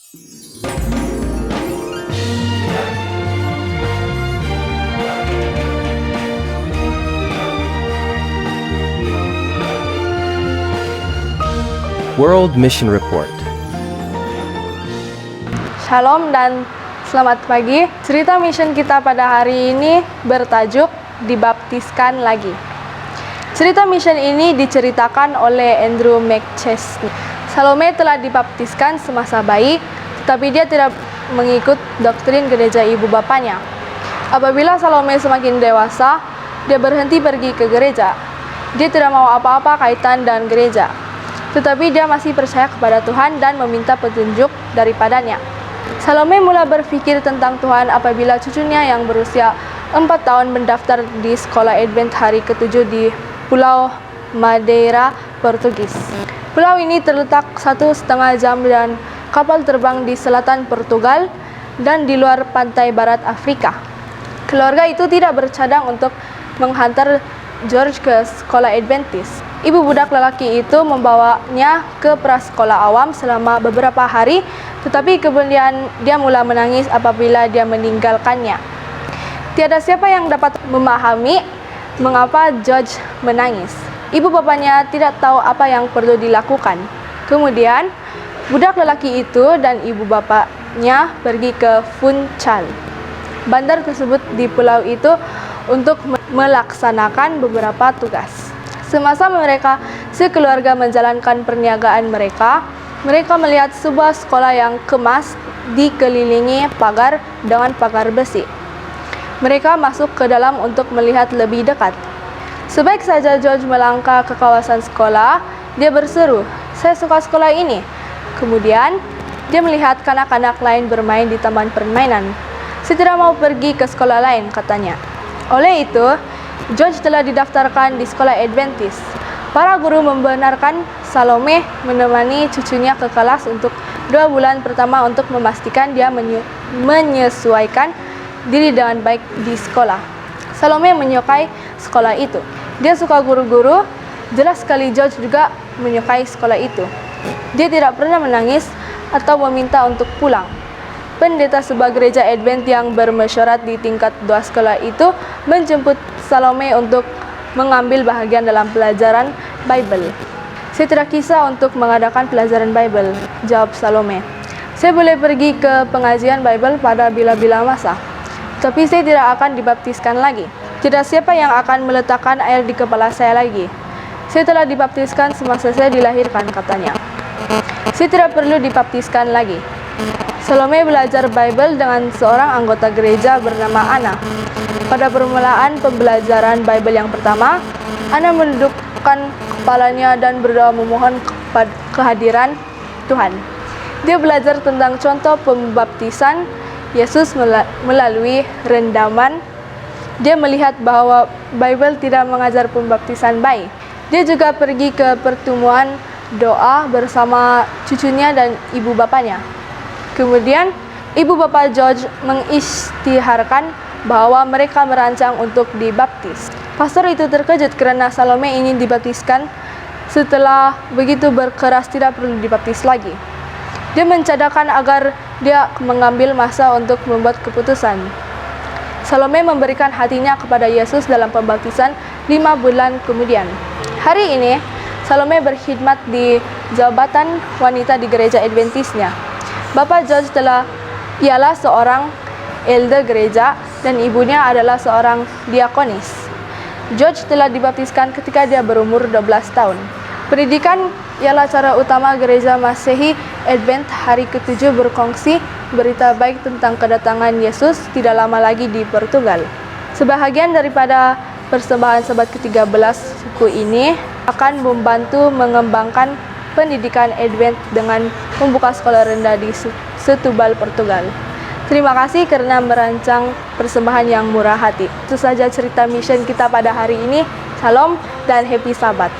World Mission Report. Shalom dan selamat pagi. Cerita mission kita pada hari ini bertajuk Dibaptiskan Lagi. Cerita mission ini diceritakan oleh Andrew McChesney. Salome telah dibaptiskan semasa bayi, tetapi dia tidak mengikut doktrin gereja ibu bapanya. Apabila Salome semakin dewasa, dia berhenti pergi ke gereja. Dia tidak mau apa-apa kaitan dengan gereja. Tetapi dia masih percaya kepada Tuhan dan meminta petunjuk daripadanya. Salome mulai berpikir tentang Tuhan apabila cucunya yang berusia 4 tahun mendaftar di sekolah Advent hari ke-7 di Pulau Madeira, Portugis. Pulau ini terletak 1,5 jam dan kapal terbang di selatan Portugal dan di luar pantai barat Afrika. Keluarga itu tidak bercadang untuk menghantar George ke sekolah Adventis. Ibu budak lelaki itu membawanya ke prasekolah awam selama beberapa hari, tetapi kemudian dia mulai menangis apabila dia meninggalkannya. Tiada siapa yang dapat memahami mengapa George menangis. Ibu bapanya tidak tahu apa yang perlu dilakukan. Kemudian, budak lelaki itu dan ibu bapanya pergi ke Funchal, bandar tersebut di pulau itu, untuk melaksanakan beberapa tugas. Semasa mereka sekeluarga menjalankan perniagaan mereka, mereka melihat sebuah sekolah yang kemas dikelilingi pagar dengan pagar besi. Mereka masuk ke dalam untuk melihat lebih dekat. Sebaik saja George melangkah ke kawasan sekolah, dia berseru, "Saya suka sekolah ini." Kemudian, dia melihat kanak-kanak lain bermain di taman permainan. "Saya tidak mau pergi ke sekolah lain," katanya. Oleh itu, George telah didaftarkan di sekolah Adventis. Para guru membenarkan Salome menemani cucunya ke kelas untuk 2 bulan pertama untuk memastikan dia menyesuaikan diri dengan baik di sekolah. Salome menyukai sekolah itu. Dia suka guru-guru, jelas sekali George juga menyukai sekolah itu. Dia tidak pernah menangis atau meminta untuk pulang. Pendeta sebuah gereja Advent yang bermesyuarat di tingkat 2 sekolah itu menjemput Salome untuk mengambil bahagian dalam pelajaran Bible. "Saya tidak kisah untuk mengadakan pelajaran Bible," jawab Salome. "Saya boleh pergi ke pengajian Bible pada bila-bila masa, tapi saya tidak akan dibaptiskan lagi. Tidak siapa yang akan meletakkan air di kepala saya lagi. Saya telah dibaptiskan semasa saya dilahirkan," katanya. "Saya tidak perlu dibaptiskan lagi." Salome belajar Bible dengan seorang anggota gereja bernama Anna. Pada permulaan pembelajaran Bible yang pertama, Anna mendudukkan kepalanya dan berdoa memohon kehadiran Tuhan. Dia belajar tentang contoh pembaptisan Yesus melalui rendaman. Dia melihat bahwa Bible tidak mengajar pembaptisan bayi. Dia juga pergi ke pertemuan doa bersama cucunya dan ibu bapanya. Kemudian, ibu bapak George mengisytiharkan bahwa mereka merancang untuk dibaptis. Pastor itu terkejut karena Salome ingin dibaptiskan. Setelah begitu berkeras tidak perlu dibaptis lagi. Dia mencadangkan agar dia mengambil masa untuk membuat keputusan. Salome memberikan hatinya kepada Yesus dalam pembaptisan 5 bulan kemudian. Hari ini, Salome berkhidmat di jabatan wanita di gereja Adventisnya. Bapak George ialah seorang elder gereja dan ibunya adalah seorang diakonis. George telah dibaptiskan ketika dia berumur 12 tahun. Pendidikan ialah cara utama gereja Masehi Advent hari ke-7 berkongsi berita baik tentang kedatangan Yesus tidak lama lagi di Portugal. Sebahagian daripada persembahan sabat ke-13 suku ini akan membantu mengembangkan pendidikan Advent dengan membuka sekolah rendah di Setúbal, Portugal. Terima kasih karena merancang persembahan yang murah hati. Itu saja cerita mission kita pada hari ini. Shalom dan happy Sabat.